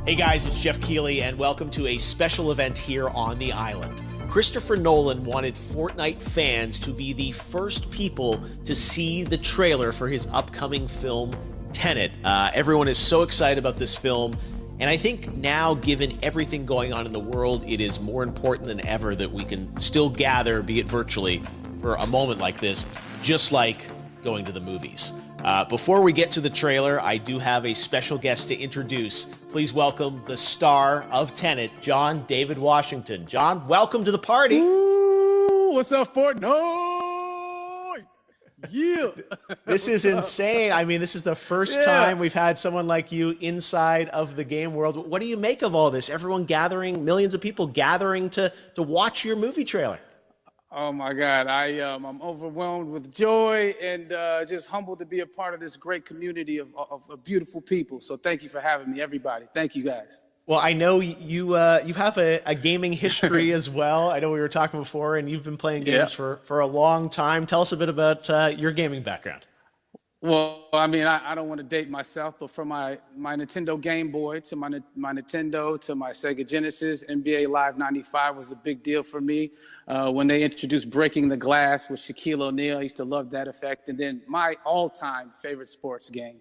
Hey guys, it's Jeff Keighley, and welcome to a special event here on the island. Christopher Nolan wanted Fortnite fans to be the first people to see the trailer for his upcoming film, Tenet. Everyone is so excited about this film, and I think now, given everything going on in the world, it is more important than ever that we can still gather, be it virtually, for a moment like this, just like going to the movies. Before we get to the trailer, I do have a special guest to introduce. Please welcome the star of Tenet, John David Washington. John, welcome to the party. Ooh, what's up, Fortnite? Yeah. This is insane. I mean, this is the first time we've had someone like you inside of the game world. What do you make of all this? Everyone gathering, millions of people gathering to watch your movie trailer. Oh my God, I'm overwhelmed with joy and just humbled to be a part of this great community of beautiful people. So thank you for having me, everybody. Thank you, guys. Well, I know you have a gaming history as well. I know we were talking before, and you've been playing games for a long time. Tell us a bit about your gaming background. Well, I mean, I don't want to date myself, but from my Nintendo Game Boy to my Nintendo to my Sega Genesis, NBA Live 95 was a big deal for me. When they introduced Breaking the Glass with Shaquille O'Neal, I used to love that effect. And then my all-time favorite sports game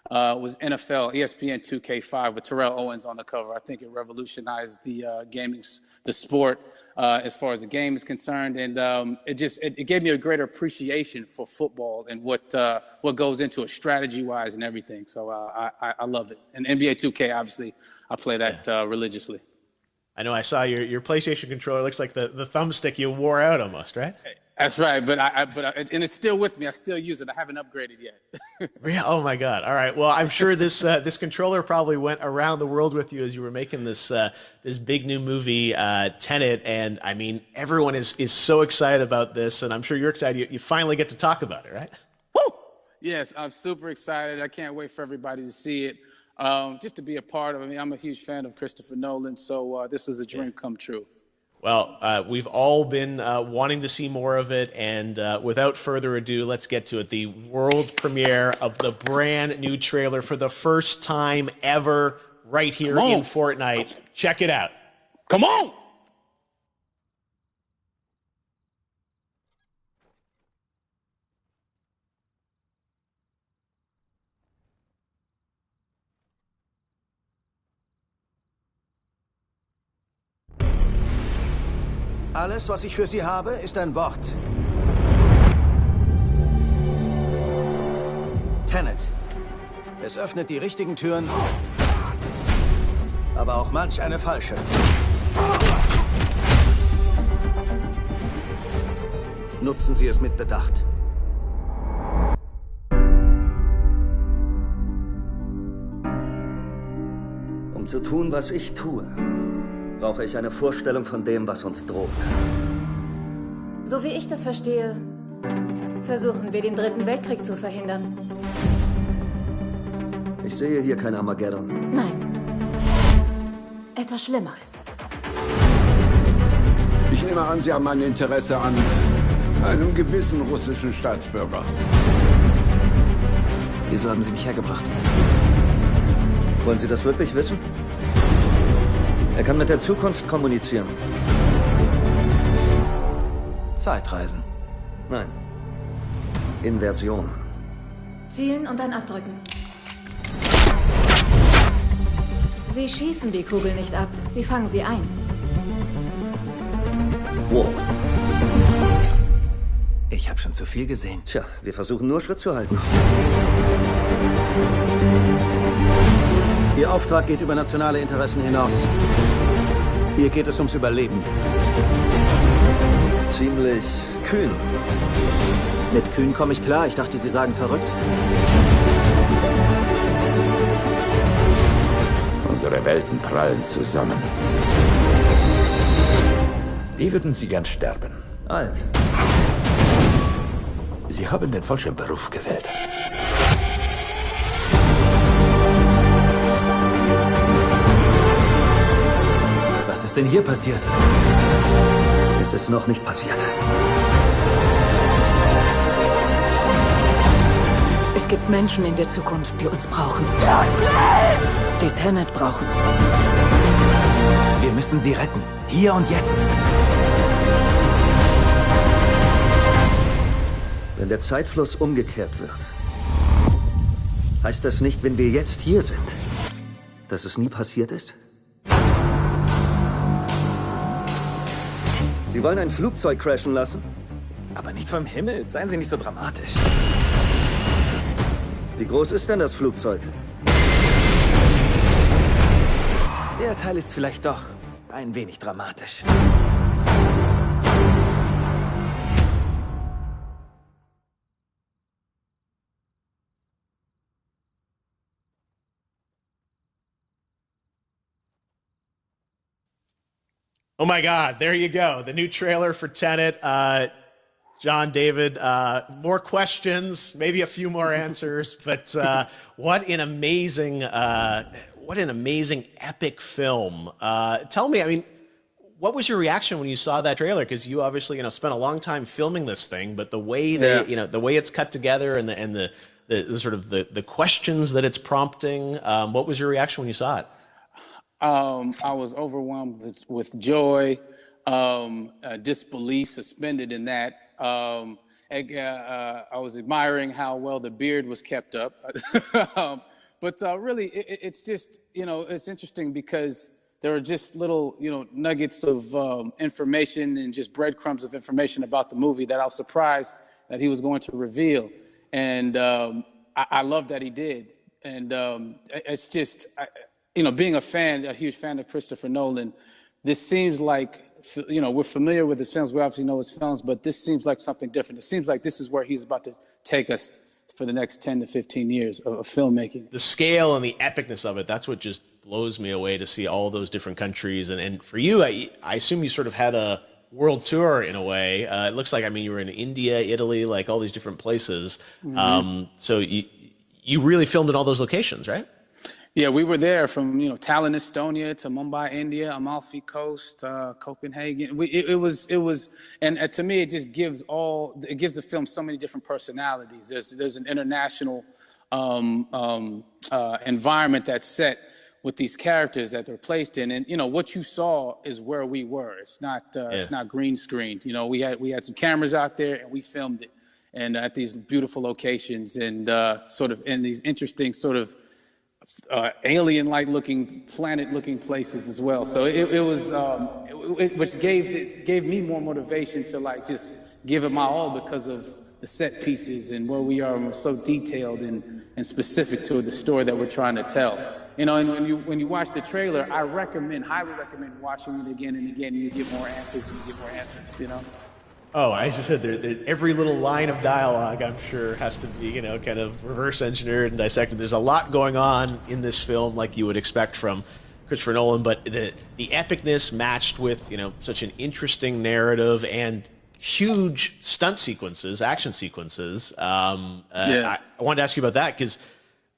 was NFL ESPN 2K5 with Terrell Owens on the cover. I think it revolutionized the sport as far as the game is concerned, and it gave me a greater appreciation for football and what goes into it strategy-wise and everything. So I love it. And NBA 2K, obviously, I play that religiously. I know I saw your PlayStation controller. Looks like the thumbstick you wore out almost, right? That's right, but and it's still with me. I still use it. I haven't upgraded yet. Oh my God! All right. Well, I'm sure this controller probably went around the world with you as you were making this big new movie, Tenet. And I mean, everyone is so excited about this, and I'm sure you're excited. You finally get to talk about it, right? Woo! Yes, I'm super excited. I can't wait for everybody to see it. Just to be a part of it. I mean, I'm a huge fan of Christopher Nolan, so this is a dream come true. Well, we've all been wanting to see more of it, and without further ado, let's get to it. The world premiere of the brand new trailer for the first time ever right here in Fortnite. Check it out. Come on! Alles, was ich für Sie habe, ist ein Wort. Tenet. Es öffnet die richtigen Türen, aber auch manch eine falsche. Nutzen Sie es mit Bedacht. Um zu tun, was ich tue, brauche ich eine Vorstellung von dem, was uns droht. So wie ich das verstehe, versuchen wir, den Dritten Weltkrieg zu verhindern. Ich sehe hier kein Armageddon. Nein. Etwas Schlimmeres. Ich nehme an, Sie haben ein Interesse an einem gewissen russischen Staatsbürger. Wieso haben Sie mich hergebracht? Wollen Sie das wirklich wissen? Er kann mit der Zukunft kommunizieren. Zeitreisen. Nein. Inversion. Zielen und dann abdrücken. Sie schießen die Kugel nicht ab, sie fangen sie ein. Wow. Ich habe schon zu viel gesehen. Tja, wir versuchen nur Schritt zu halten. Ihr Auftrag geht über nationale Interessen hinaus. Hier geht es ums Überleben. Ziemlich kühn. Mit Kühn komme ich klar. Ich dachte, Sie sagen verrückt. Unsere Welten prallen zusammen. Wie würden Sie gern sterben? Alt. Sie haben den falschen Beruf gewählt. Was ist denn hier passiert? Es ist noch nicht passiert. Es gibt Menschen in der Zukunft, die uns brauchen. Die Tenet brauchen. Wir müssen sie retten. Hier und jetzt. Wenn der Zeitfluss umgekehrt wird, heißt das nicht, wenn wir jetzt hier sind, dass es nie passiert ist? Sie wollen ein Flugzeug crashen lassen? Aber nicht vom Himmel. Seien Sie nicht so dramatisch. Wie groß ist denn das Flugzeug? Der Teil ist vielleicht doch ein wenig dramatisch. Oh my God, there you go. The new trailer for Tenet. John, David, more questions, maybe a few more answers, but what an amazing epic film. Tell me, I mean, what was your reaction when you saw that trailer? Because you obviously, spent a long time filming this thing, but the way the way it's cut together and the sort of the questions that it's prompting, what was your reaction when you saw it? I was overwhelmed with joy, disbelief suspended in that. I was admiring how well the beard was kept up. But really, it's just, it's interesting because there are just little, nuggets of information and just breadcrumbs of information about the movie that I was surprised that he was going to reveal. And I love that he did. And it's just... being a huge fan of Christopher Nolan, this seems like, we're familiar with his films, we obviously know his films, but this seems like something different. It seems like this is where he's about to take us for the next 10 to 15 years of filmmaking. The scale and the epicness of it, that's what just blows me away, to see all those different countries. And for you, I assume you sort of had a world tour in a way. It looks like, you were in India, Italy, like all these different places. Mm-hmm. So you really filmed in all those locations, right? Yeah, we were there from Tallinn, Estonia, to Mumbai, India, Amalfi Coast, Copenhagen. It was, and to me, it just gives the film so many different personalities. There's an international environment that's set with these characters that they're placed in, and what you saw is where we were. It's not green screened. We had some cameras out there and we filmed it, and at these beautiful locations and sort of in these interesting sort of alien-like looking, planet-looking places as well. So it was, which gave me more motivation to just give it my all because of the set pieces and where we are, and we're so detailed and specific to the story that we're trying to tell. And when you watch the trailer, highly recommend watching it again and again. You get more answers. Oh, as I said, every little line of dialogue, I'm sure, has to be, kind of reverse engineered and dissected. There's a lot going on in this film, like you would expect from Christopher Nolan, but the epicness matched with, such an interesting narrative and huge stunt sequences, action sequences. I wanted to ask you about that because,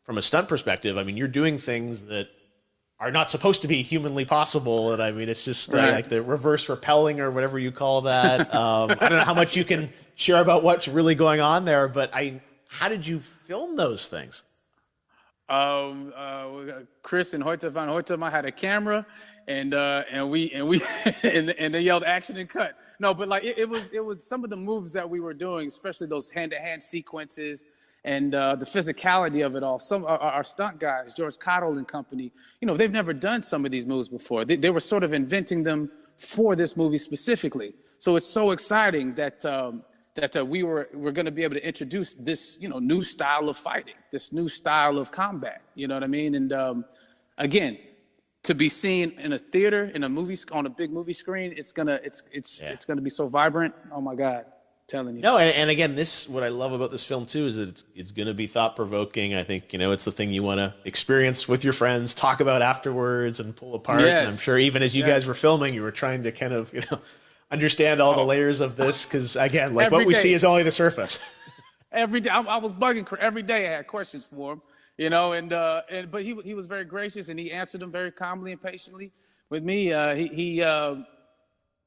from a stunt perspective, I mean, you're doing things that are not supposed to be humanly possible, and I mean, it's just like the reverse rappelling or whatever you call that. I don't know how much you can share about what's really going on there, but how did you film those things? Chris and Hoyte van Hoytema had a camera, and we and they yelled action and cut. No, but like it was some of the moves that we were doing, especially those hand-to-hand sequences. And the physicality of it all. Some our stunt guys, George Cottle and company, they've never done some of these moves before. They were sort of inventing them for this movie specifically. So it's so exciting that we're going to be able to introduce this new style of fighting, this new style of combat. You know what I mean? And again, to be seen in a theater, in a movie, on a big movie screen, it's gonna be so vibrant. Oh my God. Telling you. No, and again, what I love about this film too is that it's going to be thought provoking. I think it's the thing you want to experience with your friends, talk about afterwards, and pull apart. Yes. And I'm sure even as you guys were filming, you were trying to kind of understand all the layers of this because again, like what we see is only the surface. Every day, I was bugging every day. I had questions for him, but he was very gracious and he answered them very calmly and patiently with me.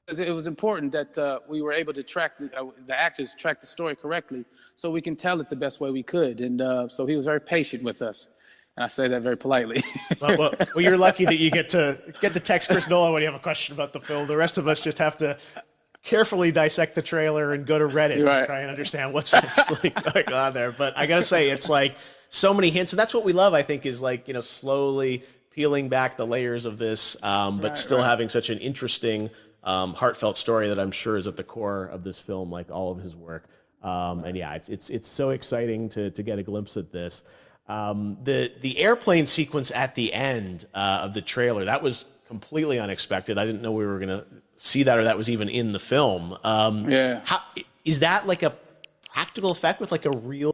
It was important that we were able to track the actors track the story correctly, so we can tell it the best way we could. And so he was very patient with us, and I say that very politely. well, you're lucky that you get to text Chris Nolan when you have a question about the film. The rest of us just have to carefully dissect the trailer and go to Reddit to try and understand what's actually going on there. But I gotta say, it's like so many hints, and that's what we love. I think is like slowly peeling back the layers of this, but still having such an interesting. Heartfelt story that I'm sure is at the core of this film, like all of his work. And yeah, it's so exciting to get a glimpse at this. The airplane sequence at the end of the trailer, that was completely unexpected. I didn't know we were going to see that or that was even in the film. Is that like a practical effect with like a real